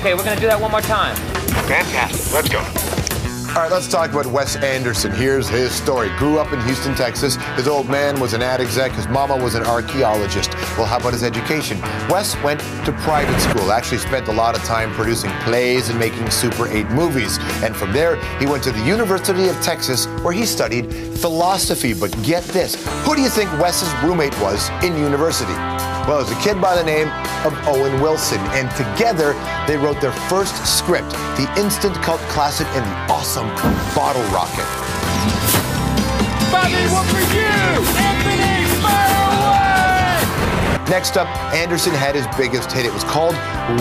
Okay, we're gonna do that one more time. Fantastic. Let's go. All right, let's talk about Wes Anderson. Here's his story. Grew up in Houston, Texas. His old man was an ad exec. His mama was an archaeologist. Well, how about his education? Wes went to private school, actually spent a lot of time producing plays and making Super 8 movies. And from there, he went to the University of Texas, where he studied philosophy. But get this, who do you think Wes's roommate was in university? Well, it was a kid by the name of Owen Wilson, and together they wrote their first script, the instant cult classic and the awesome Bottle Rocket. Bobby, what for you? Anthony, fire away! Next up, Anderson had his biggest hit. It was called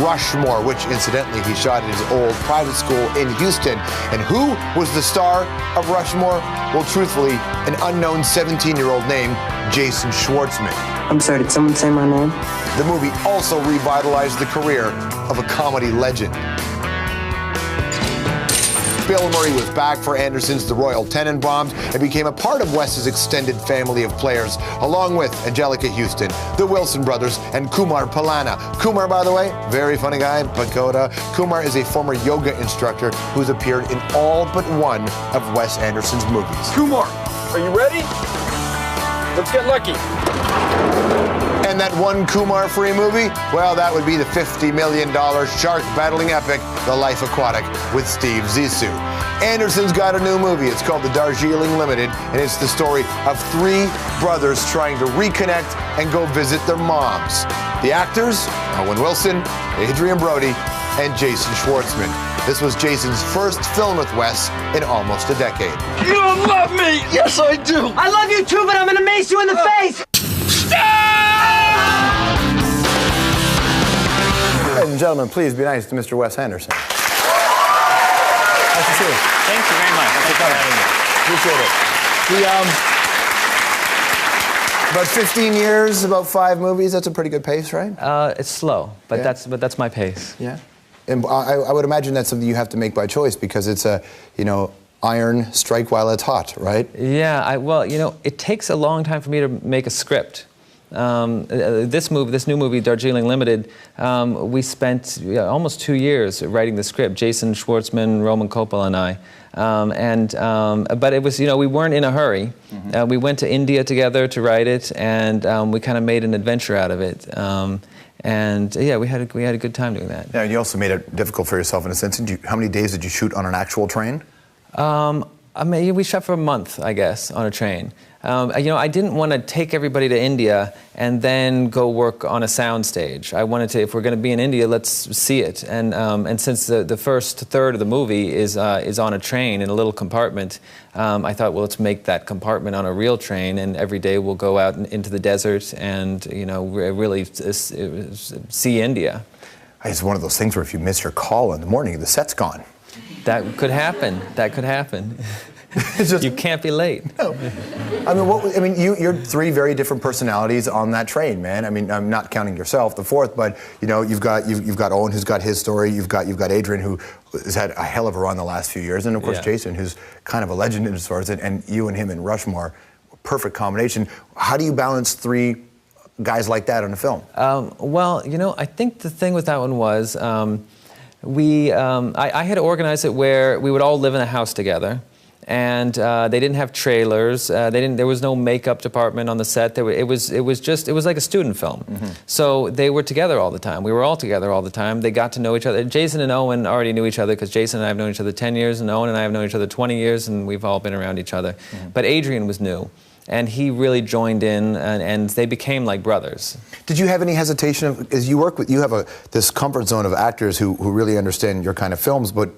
Rushmore, which incidentally he shot at his old private school in Houston. And who was the star of Rushmore? Well, truthfully, an unknown 17-year-old named Jason Schwartzman. I'm sorry, did someone say my name? The movie also revitalized the career of a comedy legend. Bill Murray was back for Anderson's The Royal Tenenbaums and became a part of Wes's extended family of players, along with Angelica Houston, the Wilson brothers, and Kumar Pallana. Kumar, by the way, very funny guy, Pagoda. Kumar is a former yoga instructor who's appeared in all but one of Wes Anderson's movies. Kumar, are you ready? Let's get lucky. And that one Kumar-free movie? Well, that would be the $50 million shark battling epic, The Life Aquatic, with Steve Zissou. Anderson's got a new movie. It's called The Darjeeling Limited, and it's the story of three brothers trying to reconnect and go visit their moms. The actors, Owen Wilson, Adrian Brody, and Jason Schwartzman. This was Jason's first film with Wes in almost a decade. You don't love me! Yes, I do! I love you too, but I'm gonna mace you in the face! Ladies and gentlemen, please be nice to Mr. Wes Anderson. Nice to see you. Thank you very much. Thanks for having me. Appreciate it. About 15 years, about 5 movies. That's a pretty good pace, right? It's slow, but Yeah. that's my pace. Yeah. And I would imagine that's something you have to make by choice because it's a, iron strike while it's hot, right? Yeah, well, it takes a long time for me to make a script. This new movie, Darjeeling Limited, we spent almost 2 years writing the script. Jason Schwartzman, Roman Coppola, and I. But it was, we weren't in a hurry. Mm-hmm. We went to India together to write it, and we kind of made an adventure out of it. We had a good time doing that. Yeah, you also made it difficult for yourself in a sense. How many days did you shoot on an actual train? We shot for a month, I guess, on a train. I didn't want to take everybody to India and then go work on a sound stage. I wanted to, if we're going to be in India, let's see it. And since the first third of the movie is on a train in a little compartment, I thought, well, let's make that compartment on a real train, and every day we'll go out into the desert and really see India. It's one of those things where if you miss your call in the morning, the set's gone. That could happen. You can't be late. No. You're 3 very different personalities on that train, man. I'm not counting yourself, the fourth, but you've got Owen, who's got his story. You've got Adrian, who has had a hell of a run the last few years, and of course Jason, who's kind of a legend as far as it. And you and him in Rushmore, perfect combination. How do you balance 3 guys like that on a film? I think the thing with that one was I had organized it where we would all live in a house together. And they didn't have trailers. There was no makeup department on the set. It was like a student film. Mm-hmm. So they were together all the time. We were all together all the time. They got to know each other. Jason and Owen already knew each other because Jason and I have known each other 10 years, and Owen and I have known each other 20 years, and we've all been around each other. Mm-hmm. But Adrian was new, and he really joined in, and they became like brothers. Did you have any hesitation as you work with? You have this comfort zone of actors who really understand your kind of films, but.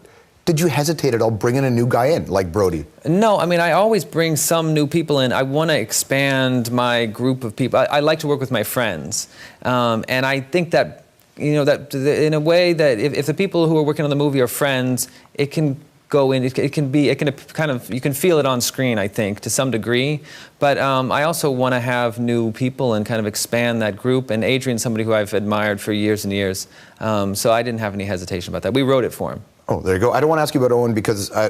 Did you hesitate at all bringing a new guy in, like Brody? No, I always bring some new people in. I want to expand my group of people. I like to work with my friends. And I think that, that in a way that if the people who are working on the movie are friends, it can go in, you can feel it on screen, I think, to some degree. But I also want to have new people and kind of expand that group. And Adrian's somebody who I've admired for years and years. So I didn't have any hesitation about that. We wrote it for him. Oh, there you go. I don't want to ask you about Owen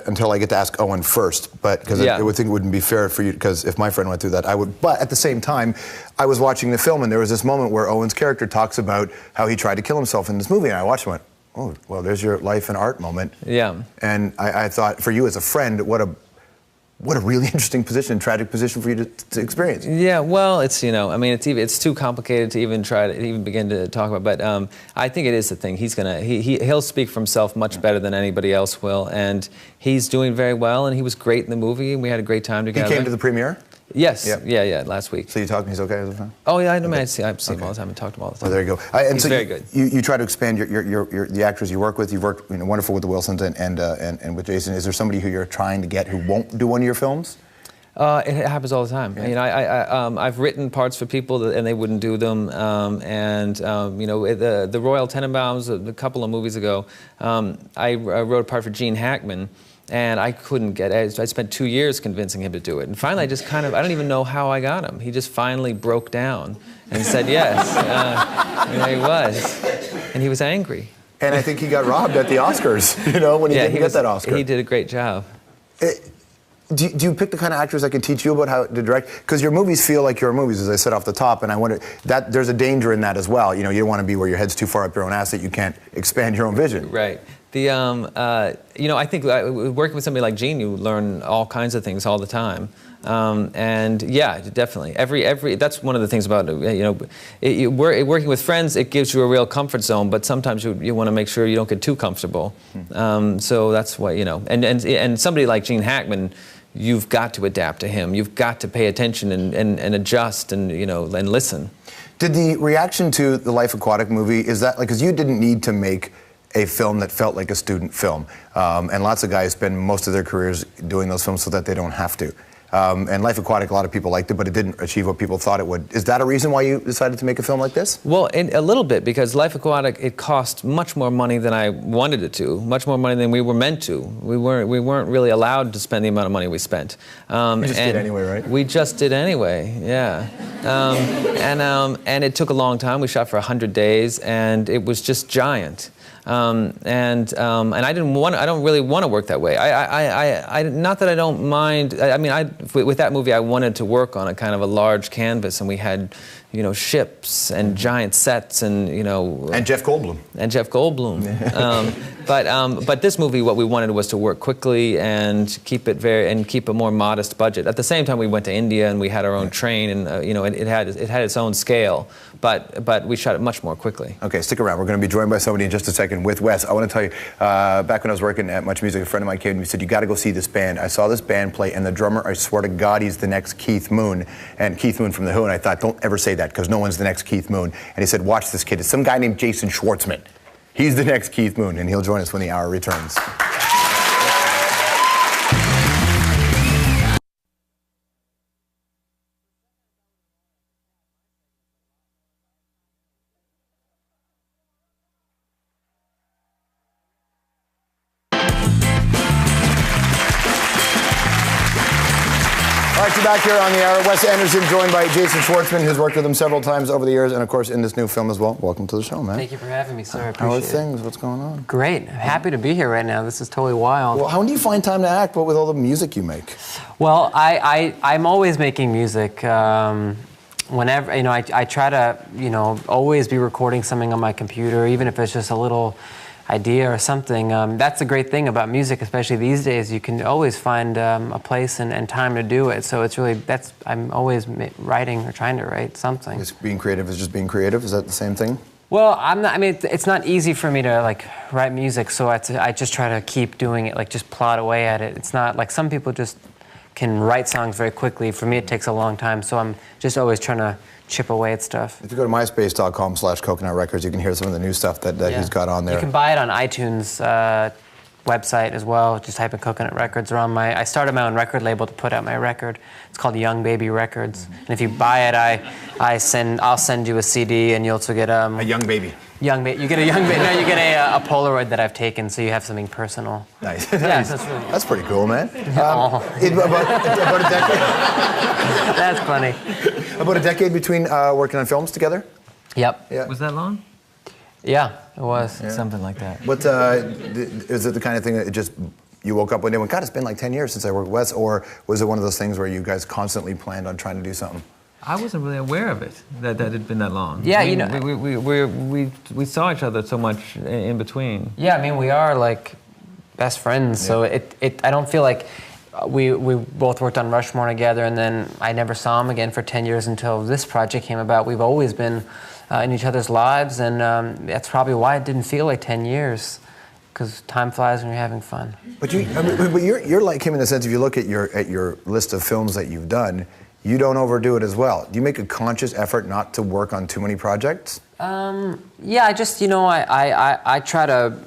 until I get to ask Owen first, because I would think it wouldn't be fair for you, because if my friend went through that, I would. But at the same time, I was watching the film, and there was this moment where Owen's character talks about how he tried to kill himself in this movie, and I watched and went, Oh, well, there's your life and art moment. Yeah. And I thought, for you as a friend, what a really interesting position, tragic position for you to experience. Yeah, well, it's, you know, I mean, it's too complicated to even try to even begin to talk about, but I think it is the thing. He'll speak for himself much better than anybody else will, and he's doing very well, and he was great in the movie, and we had a great time together. He came to the premiere? Yes, Yep. yeah, last week. So you talked to him, he's okay as a friend? Oh yeah, I know, I've seen him all the time and talked to him all the time. Oh, there you go. And he's so very good. You try to expand the actors you work with. You've worked wonderful with the Wilsons and with Jason. Is there somebody who you're trying to get who won't do one of your films? It happens all the time. Yeah. You know, I've written parts for people and they wouldn't do them. You know, the Royal Tenenbaums, a couple of movies ago, I wrote a part for Gene Hackman, and I couldn't get it. I spent 2 years convincing him to do it. And finally, I just I don't even know how I got him. He just finally broke down and said yes. And there he was. And he was angry. And I think he got robbed at the Oscars, you know, when he didn't get that Oscar. He did a great job. Do you pick the kind of actors that can teach you about how to direct? Because your movies feel like your movies, as I said off the top, and I wonder, that there's a danger in that as well. You know, you don't want to be where your head's too far up your own ass that you can't expand your own vision. Right. You know, I think working with somebody like Gene, you learn all kinds of things all the time. And yeah, definitely. That's one of the things about, you know, working with friends, it gives you a real comfort zone, but sometimes you want to make sure you don't get too comfortable. So that's what, you know, and somebody like Gene Hackman, you've got to adapt to him. You've got to pay attention and adjust and, you know, and listen. Did the reaction to the Life Aquatic movie, is that, like, because you didn't need to make a film that felt like a student film. And lots of guys spend most of their careers doing those films so that they don't have to. And Life Aquatic, a lot of people liked it, but it didn't achieve what people thought it would. Is that a reason why you decided to make a film like this? Well, a little bit, because Life Aquatic, it cost much more money than I wanted it to, much more money than we were meant to. We weren't really allowed to spend the amount of money we spent. You just did anyway, right? We just did anyway, yeah. And it took a long time. We shot for 100 days, and it was just giant. And I don't really want to work that way. Not that I don't mind. I mean, with that movie, I wanted to work on a kind of a large canvas, and we had, you know, ships and giant sets, and, you know. And Jeff Goldblum. And Jeff Goldblum. But this movie, what we wanted was to work quickly and keep a more modest budget. At the same time, we went to India and we had our own train, and you know, it had its own scale. But we shot it much more quickly. Okay, stick around. We're going to be joined by somebody in just a second with Wes. I want to tell you, back when I was working at Much Music, a friend of mine came and he said, "You got to go see this band." I saw this band play, and the drummer, I swear to God, he's the next Keith Moon. And Keith Moon from The Who. And I thought, don't ever say that, because no one's the next Keith Moon. And he said, "Watch this kid. It's some guy named Jason Schwartzman. He's the next Keith Moon," and he'll join us when the hour returns. All right, you're back here on the hour. Wes Anderson, joined by Jason Schwartzman, who's worked with him several times over the years, and of course in this new film as well. Welcome to the show, man. Thank you for having me, sir. I appreciate How are it. things? What's going on? Great. I'm happy to be here right now. This is totally wild. Well, how do you find time to act? What with all the music you make? Well, I'm always making music. Whenever, you know, I try to, you know, always be recording something on my computer, even if it's just a little idea or something. That's the great thing about music, especially these days. You can always find a place and time to do it. So it's really, I'm always writing or trying to write something. Is being creative is just being creative? Is that the same thing? Well, it's not easy for me to, like, write music, so I just try to keep doing it, like, just plod away at it. It's not, like, some people just can write songs very quickly. For me, it takes a long time, so I'm just always trying to chip away at stuff. If you go to myspace.com/Coconut Records, you can hear some of the new stuff that he's got on there. You can buy it on iTunes website as well. Just type in Coconut Records. I started my own record label to put out my record. It's called Young Baby Records. And if you buy it, I'll send you a CD, and you also get a Young Baby. You get a young baby. No, you get a Polaroid that I've taken, so you have something personal. Nice. Yeah, that's pretty cool, man. About a decade. That's funny. About a decade between working on films together. Yep. Yeah. Was that long? Yeah, it was. Yeah. Something like that. What is it the kind of thing that it just you woke up one day and went, God, it's been like 10 years since I worked with Wes, or was it one of those things where you guys constantly planned on trying to do something? I wasn't really aware of it, that it had been that long. Yeah, I mean, we saw each other so much in between. Yeah, I mean, we are like best friends, so I don't feel like we both worked on Rushmore together, and then I never saw him again for 10 years until this project came about. We've always been in each other's lives, and that's probably why it didn't feel like 10 years, because time flies when you're having fun. But you're like him in the sense, if you look at your list of films that you've done, you don't overdo it as well. Do you make a conscious effort not to work on too many projects? Yeah, I just, I try to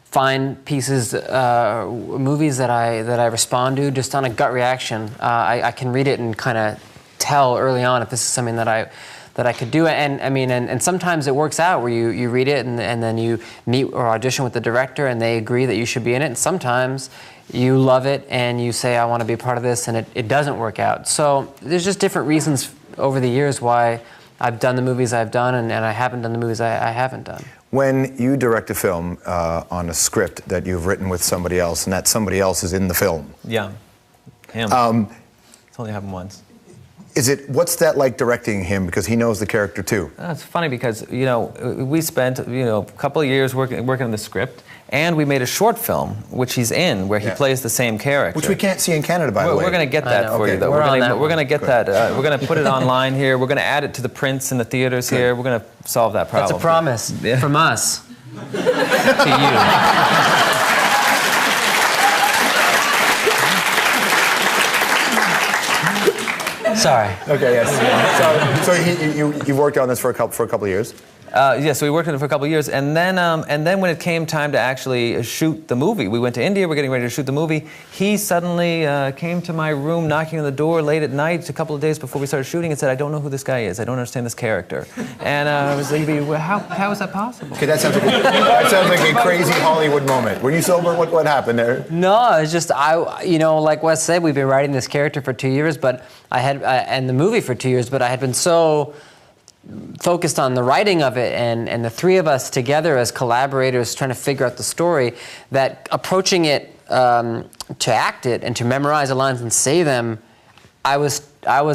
find pieces, movies that I respond to just on a gut reaction. I can read it and kind of tell early on if this is something that I could do. And I mean, and sometimes it works out where you read it and then you meet or audition with the director and they agree that you should be in it. And sometimes you love it and you say, I want to be a part of this, and it doesn't work out. So there's just different reasons over the years why I've done the movies I've done and I haven't done the movies I haven't done. When you direct a film on a script that you've written with somebody else, and that somebody else is in the film. Yeah, him. It's only happened once. What's that like directing him, because he knows the character too? It's funny because, we spent, a couple of years working on the script, and we made a short film, which he's in, where he plays the same character. Which we can't see in Canada, by the way. We're going to get that for you, though. We're going to get that. We're going to put it online here. We're going to add it to the prints in the theaters here. We're going to solve that problem. That's a promise from us to you. Sorry. Okay, yes. So you worked on this for a couple of years? Yeah, so we worked on it for a couple of years, and then when it came time to actually shoot the movie, we went to India, we're getting ready to shoot the movie, he suddenly came to my room knocking on the door late at night, a couple of days before we started shooting, and said, I don't know who this guy is, I don't understand this character. And I was like, how is that possible? Okay, that sounds like a crazy Hollywood moment. Were you sober? What happened there? No, it's just, like Wes said, we've been writing this character for 2 years, but and the movie for 2 years, but I had been so focused on the writing of it and the three of us together as collaborators trying to figure out the story, that approaching it to act it and to memorize the lines and say them, I was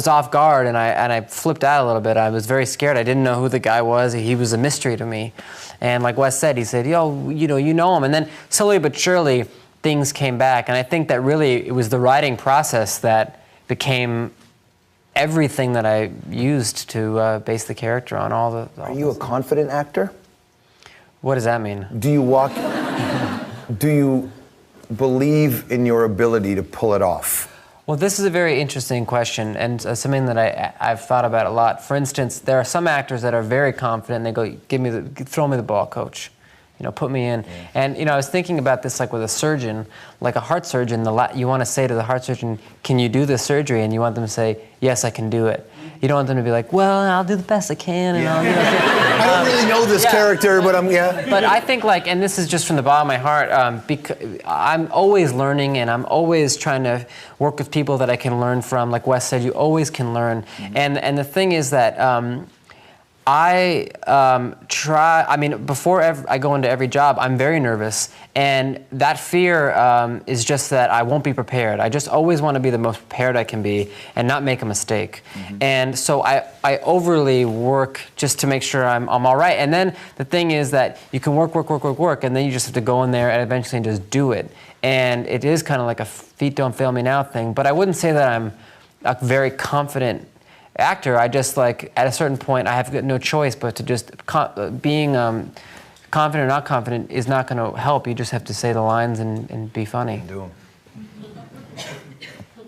off guard and I flipped out a little bit. I was very scared. I didn't know who the guy was. He was a mystery to me. And like Wes said, he said, yo, you know him. And then slowly but surely things came back. And I think that really it was the writing process that became everything that I used to base the character on. Are you a confident actor? What does that mean? Do you believe in your ability to pull it off? Well, this is a very interesting question, and something that I've thought about a lot. For instance, there are some actors that are very confident, and they go, throw me the ball, coach. Put me in. Yeah. And, I was thinking about this like with a surgeon, like a heart surgeon, you want to say to the heart surgeon, can you do this surgery? And you want them to say, yes, I can do it. You don't want them to be like, well, I'll do the best I can. And I don't really know this character, but But I think and this is just from the bottom of my heart, because I'm always learning and I'm always trying to work with people that I can learn from. Like Wes said, you always can learn. Mm-hmm. And the thing is that I before I go into every job, I'm very nervous. And that fear is just that I won't be prepared. I just always want to be the most prepared I can be and not make a mistake. Mm-hmm. And so I overly work just to make sure I'm all right. And then the thing is that you can work, and then you just have to go in there and eventually just do it. And it is kind of like a feet don't fail me now thing. But I wouldn't say that I'm a very confident actor. I just at a certain point I have no choice but to just being confident or not confident is not going to help. You just have to say the lines and be funny. Do them.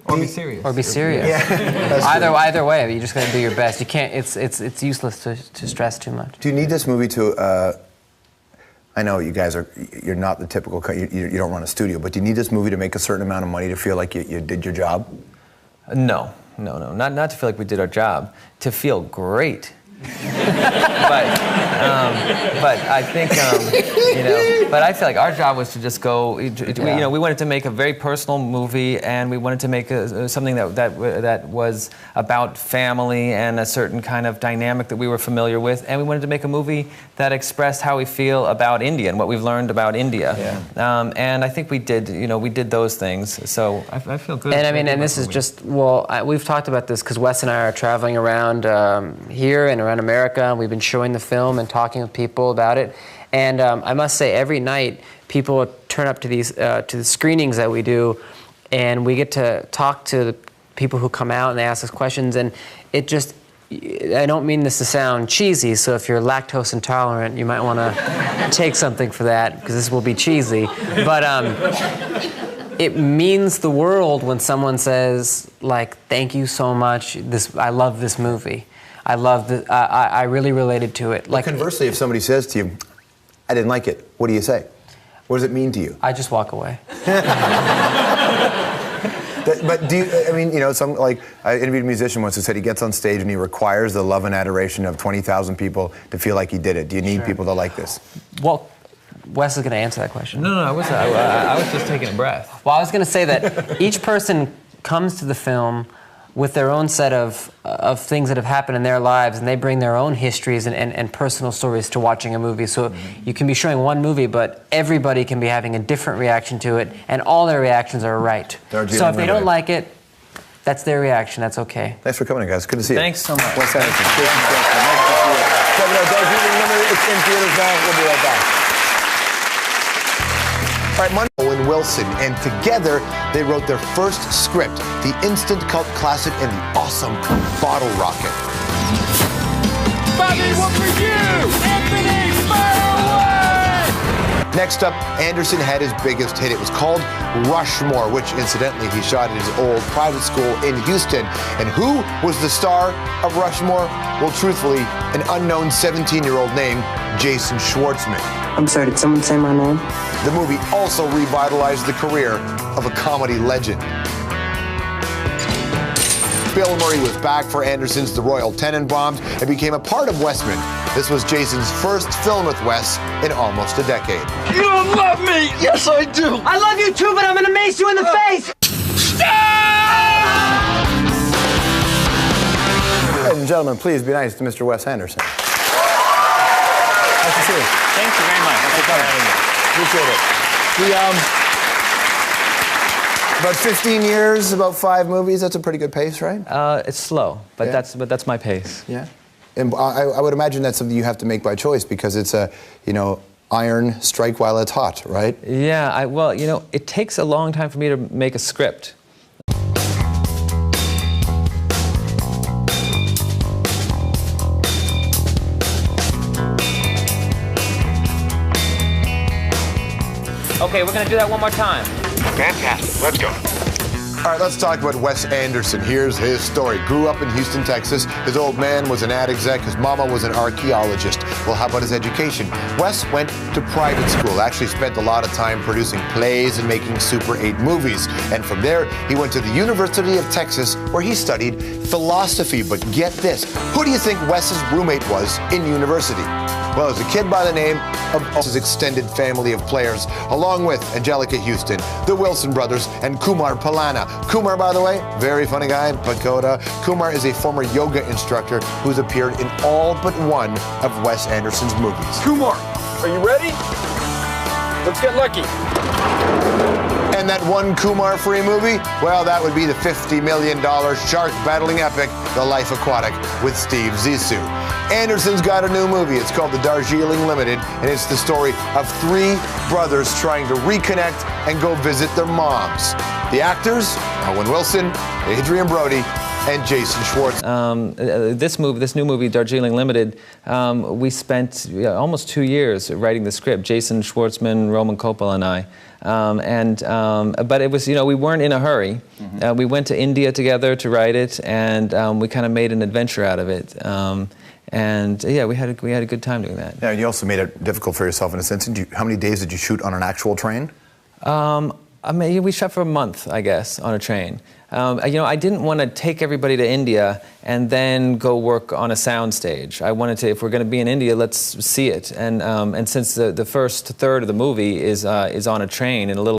Or be serious. Or be serious. Yeah. Either way, you just got to do your best. You can't. It's useless to stress too much. Do you need this movie to? I know you guys you're not the typical. You don't run a studio, but do you need this movie to make a certain amount of money to feel like you did your job? No. Not to feel like we did our job. To feel great. but I think, but I feel like our job was to just go, we wanted to make a very personal movie, and we wanted to make something that was about family and a certain kind of dynamic that we were familiar with, and we wanted to make a movie that expressed how we feel about India and what we've learned about India. Yeah. And I think we did those things, so I feel good. And I mean, and this is just, we've talked about this because Wes and I are traveling around here and around America. We've been showing the film and talking with people about it. And I must say, every night, people turn up to the screenings that we do, and we get to talk to the people who come out and they ask us questions. And it just, I don't mean this to sound cheesy, so if you're lactose intolerant, you might want to take something for that, because this will be cheesy. But it means the world when someone says, like, thank you so much, I love this movie. I love this, I really related to it. Like, conversely, if somebody says to you, I didn't like it, what do you say? What does it mean to you? I just walk away. But do you, I mean, I interviewed a musician once who said he gets on stage and he requires the love and adoration of 20,000 people to feel like he did it. Do you need people to like this? Well, Wes is going to answer that question. No, I was just taking a breath. Well, I was going to say that each person comes to the film with their own set of things that have happened in their lives, and they bring their own histories and personal stories to watching a movie. So you can be showing one movie, but everybody can be having a different reaction to it, and all their reactions are right. So if they don't like it, that's their reaction. That's okay. Thanks for coming, guys. Good to see you. Thanks so much. Wes Anderson, Jason Schwartzman. Nice to see you. Check it out, Darjeeling Limited. It's in theaters now. We'll be right back. All right, Monday and Wilson, and together they wrote their first script, the instant cult classic and the awesome Bottle Rocket. Bobby, one for you! Anthony, fire away! Next up, Anderson had his biggest hit. It was called Rushmore, which incidentally he shot at his old private school in Houston. And who was the star of Rushmore? Well, truthfully, an unknown 17-year-old named Jason Schwartzman. I'm sorry, did someone say my name? The movie also revitalized the career of a comedy legend. Bill Murray was back for Anderson's The Royal Tenenbaums and became a part of Westman. This was Jason's first film with Wes in almost a decade. You don't love me! Yes, I do! I love you too, but I'm gonna mace you in the face! Ladies and gentlemen, please be nice to Mr. Wes Anderson. Nice to see you. Thank you very much. Appreciate it. About 15 years, about 5 movies. That's a pretty good pace, right? It's slow, but Yeah. that's my pace. Yeah. And I would imagine that's something you have to make by choice because it's a, iron strike while it's hot, right? Yeah, well, it takes a long time for me to make a script. Okay, we're gonna do that one more time. Fantastic. Let's go. All right, let's talk about Wes Anderson. Here's his story. Grew up in Houston, Texas. His old man was an ad exec. His mama was an archaeologist. Well, how about his education? Wes went to private school. Actually spent a lot of time producing plays and making Super 8 movies. And from there, he went to the University of Texas, where he studied philosophy. But get this, who do you think Wes's roommate was in university? Well, it was a kid by the name of his extended family of players, along with Angelica Houston, the Wilson brothers, and Kumar Pallana. Kumar, by the way, very funny guy, Pagoda. Kumar is a former yoga instructor who's appeared in all but one of Wes Anderson's movies. Kumar, are you ready? Let's get lucky. And that one Kumar-free movie? Well, that would be the $50 million shark battling epic, The Life Aquatic, with Steve Zissou. Anderson's got a new movie. It's called The Darjeeling Limited, and it's the story of 3 brothers trying to reconnect and go visit their moms. The actors, Owen Wilson, Adrian Brody, and Jason Schwartz. This new movie, Darjeeling Limited, we spent almost 2 years writing the script. Jason Schwartzman, Roman Coppola, and I. But it was, we weren't in a hurry. We went to India together to write it, and we kind of made an adventure out of it. And yeah, we had a good time doing that. Yeah, you also made it difficult for yourself in a sense. How many days did you shoot on an actual train? I mean, we shot for a month, I guess, on a train. You know, I didn't want to take everybody to India and then go work on a sound stage. I wanted to, if we're going to be in India, let's see it. And since the first third of the movie is on a train in a little